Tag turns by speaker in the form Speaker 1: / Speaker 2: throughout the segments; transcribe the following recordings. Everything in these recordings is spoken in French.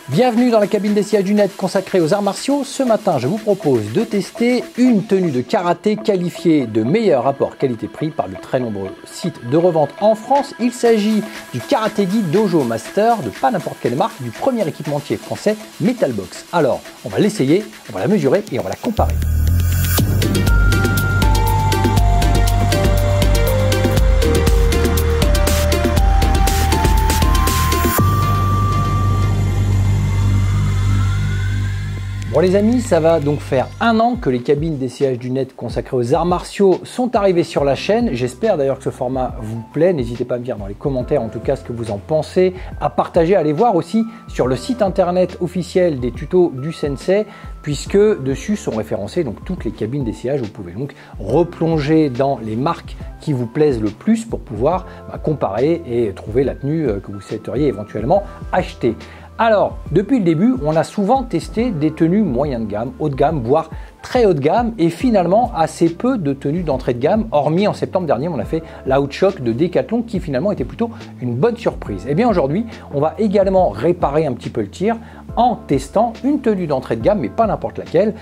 Speaker 1: Bienvenue dans la cabine d'essayage du net consacrée aux arts martiaux. Ce matin, je vous propose de tester une tenue de karaté qualifiée de meilleur rapport qualité-prix par de très nombreux sites de revente en France. Il s'agit du Karatégi Dojo Master, de pas n'importe quelle marque, du premier équipementier français Metalbox. Alors, on va l'essayer, on va la mesurer et on va la comparer. Bon les amis, ça va donc faire un an que les cabines d'essayage du net consacrées aux arts martiaux sont arrivées sur la chaîne. J'espère d'ailleurs que ce format vous plaît. N'hésitez pas à me dire dans les commentaires en tout cas ce que vous en pensez, à partager, à aller voir aussi sur le site internet officiel des tutos du Sensei, puisque dessus sont référencées donc toutes les cabines d'essayage. Vous pouvez donc replonger dans les marques qui vous plaisent le plus pour pouvoir comparer et trouver la tenue que vous souhaiteriez éventuellement acheter. Alors, depuis le début, on a souvent testé des tenues moyen de gamme, haut de gamme, voire très haut de gamme, et finalement assez peu de tenues d'entrée de gamme, hormis en septembre dernier, on a fait l'Outshock de Decathlon qui finalement était plutôt une bonne surprise. Et bien aujourd'hui, on va également réparer un petit peu le tir en testant une tenue d'entrée de gamme, mais pas n'importe laquelle.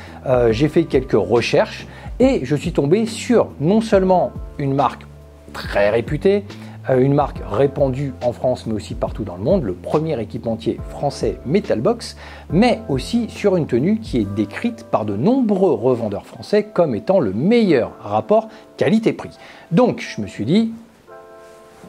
Speaker 1: J'ai fait quelques recherches et je suis tombé sur non seulement une marque très réputée, une marque répandue en France mais aussi partout dans le monde, le premier équipementier français Metalbox, mais aussi sur une tenue qui est décrite par de nombreux revendeurs français comme étant le meilleur rapport qualité-prix. Donc je me suis dit,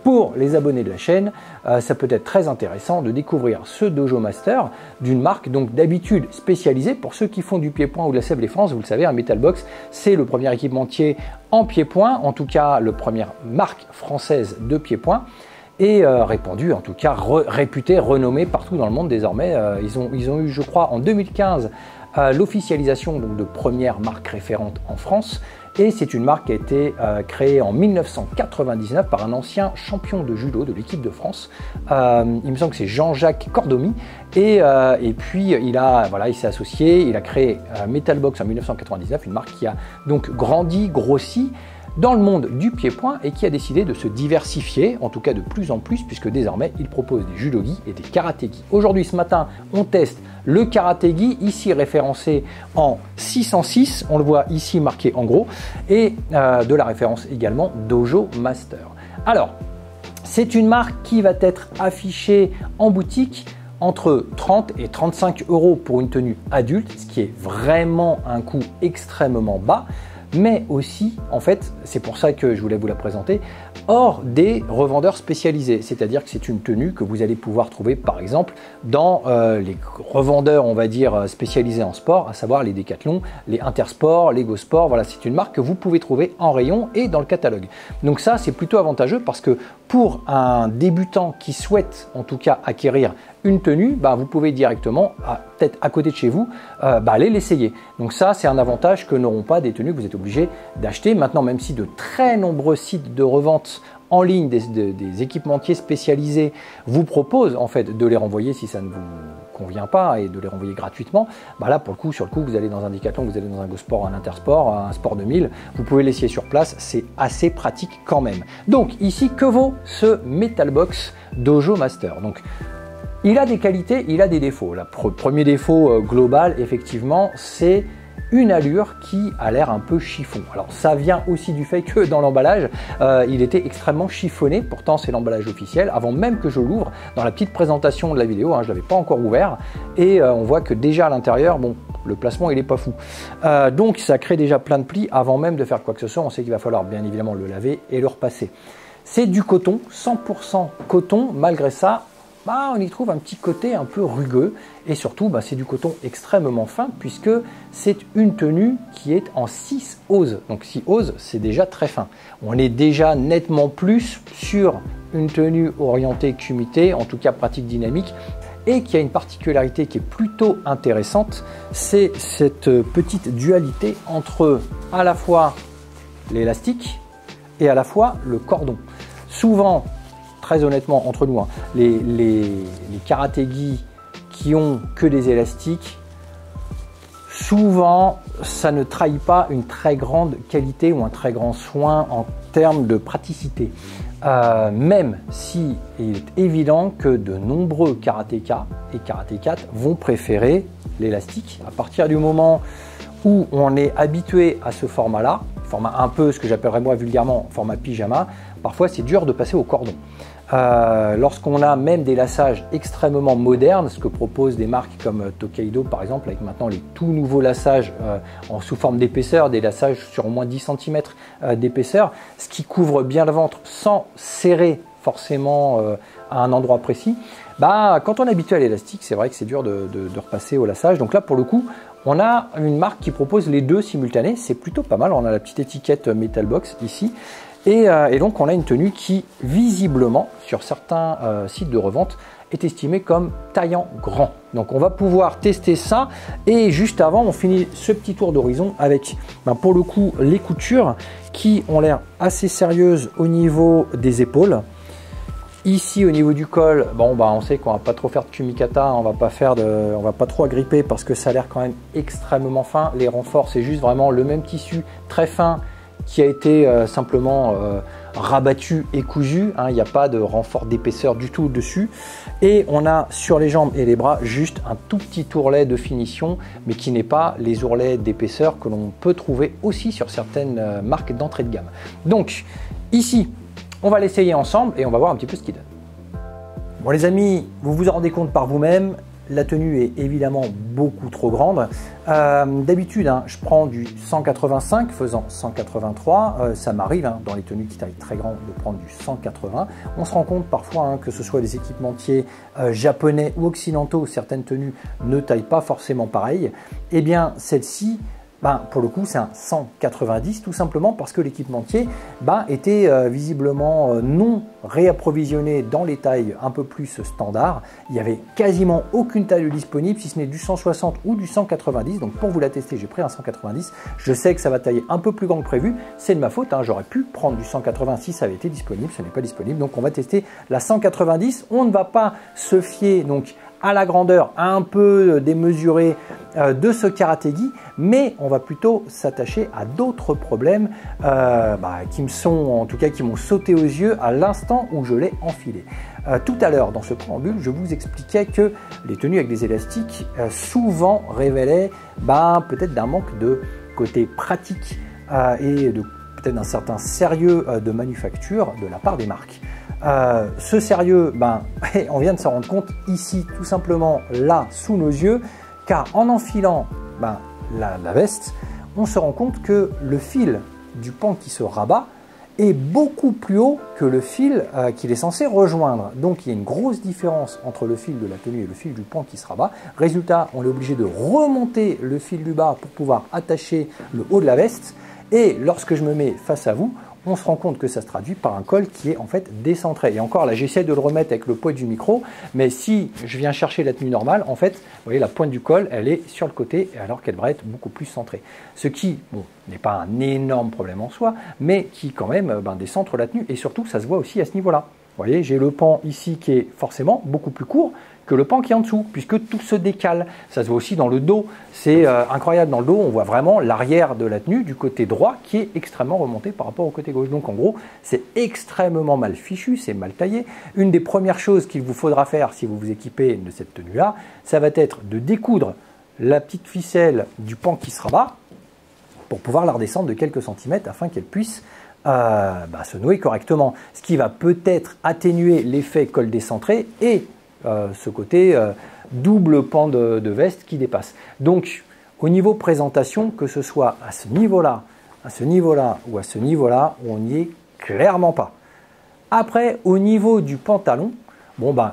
Speaker 1: pour les abonnés de la chaîne, ça peut être très intéressant de découvrir ce Dojo Master d'une marque donc d'habitude spécialisée. Pour ceux qui font du pied-point ou de la Sèvres France, vous le savez, un Metalbox, c'est le premier équipementier en pied-point, en tout cas la première marque française de pied-point, et répandue, en tout cas réputée, renommée partout dans le monde désormais. Ils ont eu, je crois, en 2015, l'officialisation de première marque référente en France. Et c'est une marque qui a été créée en 1999 par un ancien champion de judo de l'équipe de France. Il me semble que c'est Jean-Jacques Cordomy. Et puis il s'est associé, il a créé Metalbox en 1999, une marque qui a donc grandi, grossi dans le monde du pied-point et qui a décidé de se diversifier, en tout cas de plus en plus, puisque désormais il propose des judo-gi et des karaté-gi. Aujourd'hui, ce matin, on teste le karaté-gi, ici référencé en 606, on le voit ici marqué en gros, et de la référence également Dojo Master. Alors, c'est une marque qui va être affichée en boutique entre 30 et 35 € pour une tenue adulte, ce qui est vraiment un coût extrêmement bas, mais aussi, en fait, c'est pour ça que je voulais vous la présenter, hors des revendeurs spécialisés. C'est-à-dire que c'est une tenue que vous allez pouvoir trouver, par exemple, dans les revendeurs, on va dire, spécialisés en sport, à savoir les Decathlon, les Intersport, les Go Sport. Voilà, c'est une marque que vous pouvez trouver en rayon et dans le catalogue. Donc ça, c'est plutôt avantageux parce que pour un débutant qui souhaite, en tout cas, acquérir une tenue, vous pouvez directement, peut-être à côté de chez vous, aller l'essayer. Donc ça, c'est un avantage que n'auront pas des tenues que vous êtes obligé d'acheter. Maintenant, même si de très nombreux sites de revente en ligne, des équipementiers spécialisés vous proposent en fait de les renvoyer si ça ne vous convient pas et de les renvoyer gratuitement, là pour le coup, sur le coup, vous allez dans un Decathlon, vous allez dans un Go Sport, un Intersport, un Sport 2000, vous pouvez l'essayer sur place, c'est assez pratique quand même. Donc ici, que vaut ce Metalbox Dojo Master? Donc, il a des qualités, il a des défauts. Le premier défaut global, effectivement, c'est une allure qui a l'air un peu chiffon. Alors ça vient aussi du fait que dans l'emballage, il était extrêmement chiffonné. Pourtant, c'est l'emballage officiel. Avant même que je l'ouvre, dans la petite présentation de la vidéo, je ne l'avais pas encore ouvert. Et on voit que déjà à l'intérieur, bon, le placement, il n'est pas fou. Donc ça crée déjà plein de plis avant même de faire quoi que ce soit. On sait qu'il va falloir bien évidemment le laver et le repasser. C'est du coton, 100% coton. Malgré ça, on y trouve un petit côté un peu rugueux et surtout c'est du coton extrêmement fin puisque c'est une tenue qui est en 6 oses. Donc 6 oses, c'est déjà très fin. On est déjà nettement plus sur une tenue orientée kumité, en tout cas pratique dynamique, et qui a une particularité qui est plutôt intéressante, c'est cette petite dualité entre à la fois l'élastique et à la fois le cordon. Souvent, très honnêtement, entre nous, les karaté-gi qui ont que des élastiques, souvent, ça ne trahit pas une très grande qualité ou un très grand soin en termes de praticité. même si il est évident que de nombreux karatékas et karatékates vont préférer l'élastique. À partir du moment où on est habitué à ce format-là, format un peu ce que j'appellerais moi vulgairement format pyjama, parfois c'est dur de passer au cordon. Lorsqu'on a même des lassages extrêmement modernes, ce que proposent des marques comme Tokaido par exemple, avec maintenant les tout nouveaux lassages sous forme d'épaisseur, des lassages sur au moins 10 cm d'épaisseur, ce qui couvre bien le ventre sans serrer forcément à un endroit précis, quand on est habitué à l'élastique, c'est vrai que c'est dur de repasser au lassage. Donc là pour le coup, on a une marque qui propose les deux simultanés, c'est plutôt pas mal. On a la petite étiquette Metal Box ici. Et donc on a une tenue qui visiblement sur certains sites de revente est estimée comme taillant grand. Donc on va pouvoir tester ça et juste avant on finit ce petit tour d'horizon avec pour le coup les coutures qui ont l'air assez sérieuses au niveau des épaules. Ici au niveau du col, on sait qu'on va pas trop faire de kumikata, on va pas trop agripper parce que ça a l'air quand même extrêmement fin. Les renforts c'est juste vraiment le même tissu très fin qui a été simplement rabattu et cousu, il n'y a pas de renfort d'épaisseur du tout dessus. Et on a sur les jambes et les bras juste un tout petit ourlet de finition, mais qui n'est pas les ourlets d'épaisseur que l'on peut trouver aussi sur certaines marques d'entrée de gamme. Donc ici, on va l'essayer ensemble et on va voir un petit peu ce qu'il donne. Bon les amis, vous vous en rendez compte par vous-même, la tenue est évidemment beaucoup trop grande. D'habitude, je prends du 185 faisant 183. Ça m'arrive dans les tenues qui taillent très grand de prendre du 180. On se rend compte parfois que ce soit des équipementiers japonais ou occidentaux, certaines tenues ne taillent pas forcément pareil. Eh bien, celle-ci, pour le coup, c'est un 190 tout simplement parce que l'équipementier était visiblement non réapprovisionné dans les tailles un peu plus standards. Il n'y avait quasiment aucune taille disponible si ce n'est du 160 ou du 190. Donc pour vous la tester, j'ai pris un 190. Je sais que ça va tailler un peu plus grand que prévu. C'est de ma faute, j'aurais pu prendre du 180 si ça avait été disponible. Ce n'est pas disponible. Donc on va tester la 190. On ne va pas se fier donc à la grandeur un peu démesurée de ce karatégi, mais on va plutôt s'attacher à d'autres problèmes qui m'ont sauté aux yeux à l'instant où je l'ai enfilé. Tout à l'heure dans ce préambule, je vous expliquais que les tenues avec des élastiques souvent révélaient peut-être d'un manque de côté pratique et de peut-être d'un certain sérieux de manufacture de la part des marques. Ce sérieux, on vient de s'en rendre compte ici, tout simplement là, sous nos yeux, car en enfilant la veste, on se rend compte que le fil du pan qui se rabat est beaucoup plus haut que le fil qu'il est censé rejoindre. Donc il y a une grosse différence entre le fil de la tenue et le fil du pan qui se rabat. Résultat, on est obligé de remonter le fil du bas pour pouvoir attacher le haut de la veste. Et lorsque je me mets face à vous, on se rend compte que ça se traduit par un col qui est en fait décentré. Et encore là, j'essaie de le remettre avec le poids du micro, mais si je viens chercher la tenue normale, en fait, vous voyez, la pointe du col, elle est sur le côté, alors qu'elle devrait être beaucoup plus centrée. Ce qui, n'est pas un énorme problème en soi, mais qui quand même décentre la tenue. Et surtout, ça se voit aussi à ce niveau-là. Vous voyez, j'ai le pan ici qui est forcément beaucoup plus court que le pan qui est en dessous, puisque tout se décale. Ça se voit aussi dans le dos. C'est incroyable, dans le dos, on voit vraiment l'arrière de la tenue du côté droit qui est extrêmement remonté par rapport au côté gauche. Donc en gros, c'est extrêmement mal fichu, c'est mal taillé. Une des premières choses qu'il vous faudra faire si vous vous équipez de cette tenue-là, ça va être de découdre la petite ficelle du pan qui se rabat pour pouvoir la redescendre de quelques centimètres afin qu'elle puisse se nouer correctement. Ce qui va peut-être atténuer l'effet col décentré et ce côté double pan de veste qui dépasse. Donc au niveau présentation, que ce soit à ce niveau-là ou à ce niveau-là, on n'y est clairement pas. Après, au niveau du pantalon,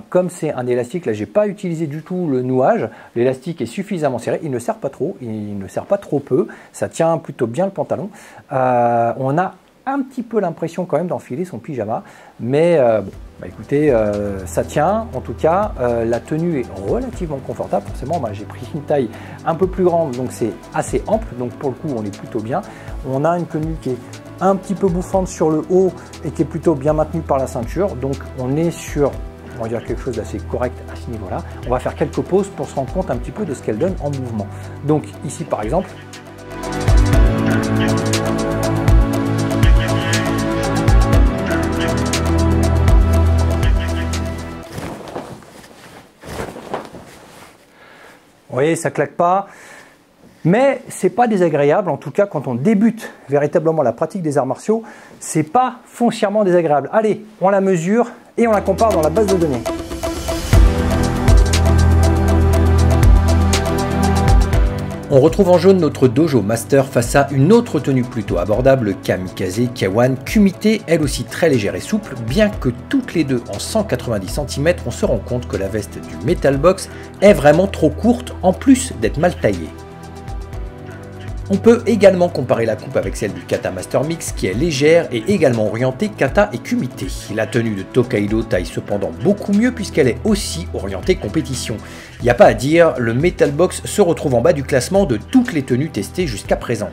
Speaker 1: comme c'est un élastique, là j'ai pas utilisé du tout le nouage, l'élastique est suffisamment serré, il ne serre pas trop, il ne serre pas trop peu, ça tient plutôt bien le pantalon. On a un petit peu l'impression quand même d'enfiler son pyjama, mais écoutez, ça tient. En tout cas, la tenue est relativement confortable. Forcément, j'ai pris une taille un peu plus grande, donc c'est assez ample, donc pour le coup on est plutôt bien. On a une tenue qui est un petit peu bouffante sur le haut et qui est plutôt bien maintenue par la ceinture, donc on est sur, on va dire, quelque chose d'assez correct à ce niveau-là. On va faire quelques pauses pour se rendre compte un petit peu de ce qu'elle donne en mouvement. Donc ici par exemple, Vous voyez, ça claque pas. Mais c'est pas désagréable, en tout cas quand on débute véritablement la pratique des arts martiaux, c'est pas foncièrement désagréable. Allez, on la mesure et on la compare dans la base de données. On retrouve en jaune notre Dojo Master face à une autre tenue plutôt abordable, Kamikaze K1 Kumite, elle aussi très légère et souple, bien que toutes les deux en 190 cm, on se rend compte que la veste du Metal Box est vraiment trop courte en plus d'être mal taillée. On peut également comparer la coupe avec celle du Kata Master Mix qui est légère et également orientée Kata et Kumite. La tenue de Tokaido taille cependant beaucoup mieux puisqu'elle est aussi orientée compétition. Il n'y a pas à dire, le Metal Box se retrouve en bas du classement de toutes les tenues testées jusqu'à présent.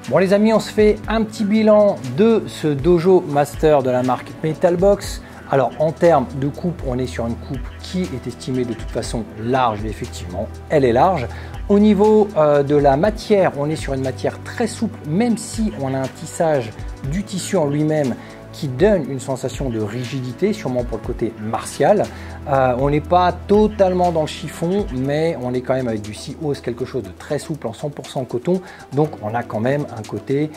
Speaker 1: Bon les amis, on se fait un petit bilan de ce Dojo Master de la marque Metal Box. Alors en termes de coupe, on est sur une coupe qui est estimée de toute façon large, et effectivement elle est large. Au niveau de la matière, on est sur une matière très souple, même si on a un tissage du tissu en lui-même qui donne une sensation de rigidité, sûrement pour le côté martial. On n'est pas totalement dans le chiffon, mais on est quand même avec du Sea-Hose, quelque chose de très souple en 100% coton. Donc on a quand même un côté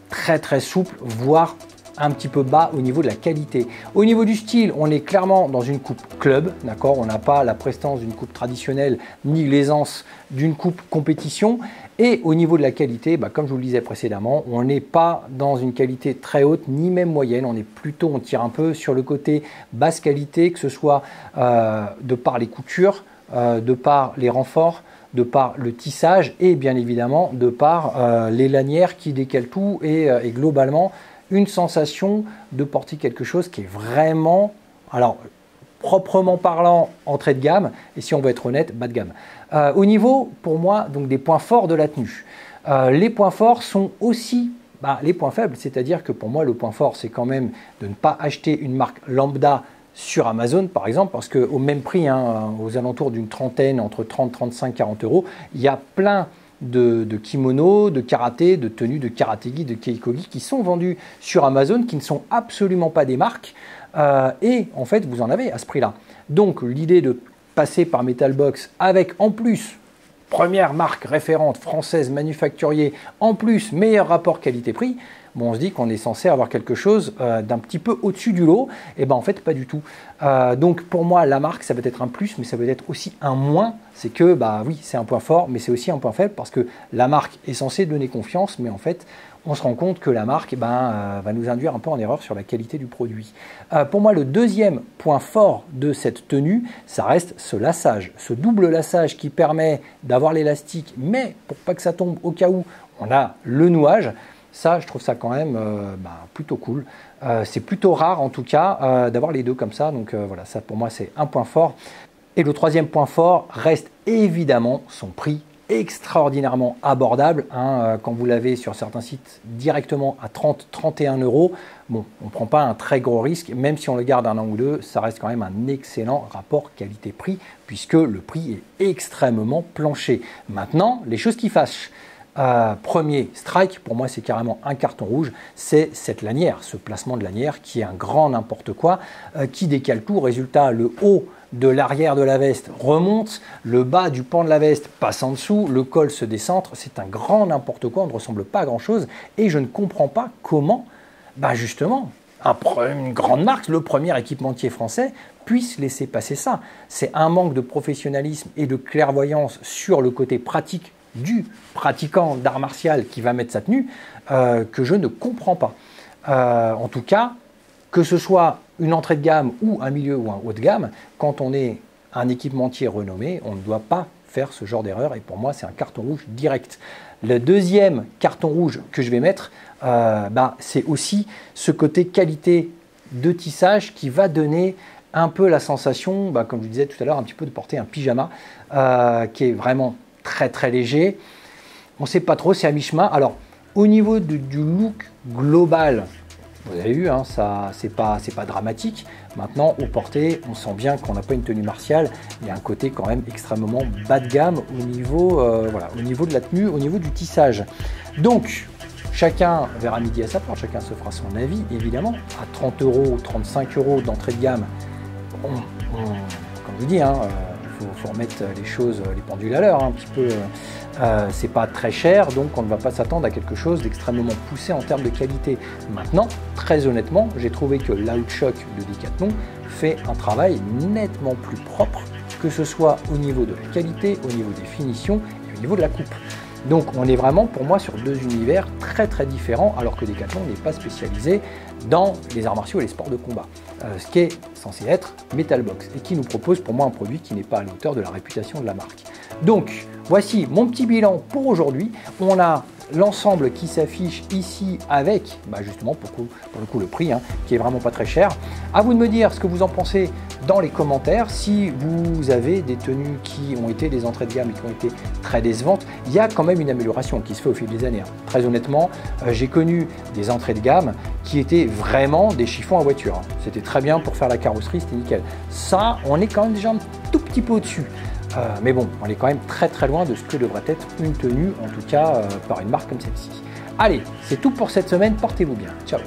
Speaker 1: très souple, voire un petit peu bas au niveau de la qualité. Au niveau du style, on est clairement dans une coupe club, d'accord. On n'a pas la prestance d'une coupe traditionnelle ni l'aisance d'une coupe compétition. Et au niveau de la qualité, comme je vous le disais précédemment, on n'est pas dans une qualité très haute ni même moyenne. On tire un peu sur le côté basse qualité, que ce soit de par les coutures, de par les renforts, de par le tissage et bien évidemment de par les lanières qui décalent tout et globalement une sensation de porter quelque chose qui est vraiment, alors proprement parlant, entrée de gamme, et si on veut être honnête, bas de gamme. Au niveau, pour moi, donc des points forts de la tenue. Les points forts sont aussi les points faibles, c'est-à-dire que pour moi, le point fort, c'est quand même de ne pas acheter une marque lambda sur Amazon, par exemple, parce qu'au même prix, aux alentours d'une trentaine, entre 30, 35, 40 euros, il y a plein de kimonos, de karaté, de tenues de karatégi, de keikogi qui sont vendus sur Amazon, qui ne sont absolument pas des marques et en fait vous en avez à ce prix là. Donc l'idée de passer par Metal Box avec en plus première marque référente française manufacturier, en plus meilleur rapport qualité-prix, bon, on se dit qu'on est censé avoir quelque chose d'un petit peu au-dessus du lot, et en fait pas du tout. Donc pour moi la marque ça peut être un plus, mais ça peut être aussi un moins. C'est que oui, c'est un point fort, mais c'est aussi un point faible parce que la marque est censée donner confiance, mais en fait on se rend compte que la marque va nous induire un peu en erreur sur la qualité du produit. Pour moi, le deuxième point fort de cette tenue, ça reste ce lassage, ce double lassage qui permet d'avoir l'élastique, mais pour pas que ça tombe au cas où on a le nouage. Ça, je trouve ça quand même plutôt cool. C'est plutôt rare en tout cas d'avoir les deux comme ça. Donc voilà, ça pour moi c'est un point fort. Et le troisième point fort reste évidemment son prix extraordinairement abordable. Quand vous l'avez sur certains sites directement à 30-31 euros, bon, on ne prend pas un très gros risque. Même si on le garde un an ou deux, ça reste quand même un excellent rapport qualité-prix puisque le prix est extrêmement plancher. Maintenant, les choses qui fâchent. Premier strike, pour moi c'est carrément un carton rouge, c'est cette lanière, ce placement de lanière qui est un grand n'importe quoi, qui décale tout. Résultat, le haut de l'arrière de la veste remonte, le bas du pan de la veste passe en dessous, le col se décentre, c'est un grand n'importe quoi, on ne ressemble pas à grand chose et je ne comprends pas comment, justement, une grande marque, le premier équipementier français, puisse laisser passer ça. C'est un manque de professionnalisme et de clairvoyance sur le côté pratique du pratiquant d'art martial qui va mettre sa tenue que je ne comprends pas. En tout cas, que ce soit une entrée de gamme ou un milieu ou un haut de gamme, quand on est un équipementier renommé, on ne doit pas faire ce genre d'erreur et pour moi c'est un carton rouge direct. Le deuxième carton rouge que je vais mettre, c'est aussi ce côté qualité de tissage qui va donner un peu la sensation, comme je disais tout à l'heure, un petit peu de porter un pyjama qui est vraiment très léger. On ne sait pas trop, c'est à mi-chemin. Alors, au niveau du look global, vous avez vu, ça c'est pas dramatique. Maintenant, au porté, on sent bien qu'on n'a pas une tenue martiale. Il y a un côté quand même extrêmement bas de gamme au niveau, au niveau de la tenue, au niveau du tissage. Donc, chacun verra midi à sa porte, chacun se fera son avis, évidemment. À 30 euros, 35 euros d'entrée de gamme, comme je vous dis, faut remettre les choses, les pendules à l'heure un petit peu. C'est pas très cher, donc on ne va pas s'attendre à quelque chose d'extrêmement poussé en termes de qualité. Maintenant, très honnêtement, j'ai trouvé que l'Outshock de Decathlon fait un travail nettement plus propre, que ce soit au niveau de la qualité, au niveau des finitions et au niveau de la coupe. Donc on est vraiment pour moi sur deux univers très très différents, alors que Decathlon n'est pas spécialisé dans les arts martiaux et les sports de combat, ce qui est censé être Metalbox et qui nous propose pour moi un produit qui n'est pas à la hauteur de la réputation de la marque. Donc voici mon petit bilan pour aujourd'hui. On a l'ensemble qui s'affiche ici avec justement pour le coup le prix qui est vraiment pas très cher. À vous de me dire ce que vous en pensez dans les commentaires. Si vous avez des tenues qui ont été des entrées de gamme et qui ont été très décevantes, il y a quand même une amélioration qui se fait au fil des années. Très honnêtement, j'ai connu des entrées de gamme qui étaient vraiment des chiffons à voiture. C'était très bien pour faire la carrosserie, c'était nickel. Ça, on est quand même déjà un tout petit peu au-dessus. Mais bon, on est quand même très très loin de ce que devrait être une tenue, en tout cas par une marque comme celle-ci. Allez, c'est tout pour cette semaine, portez-vous bien, ciao.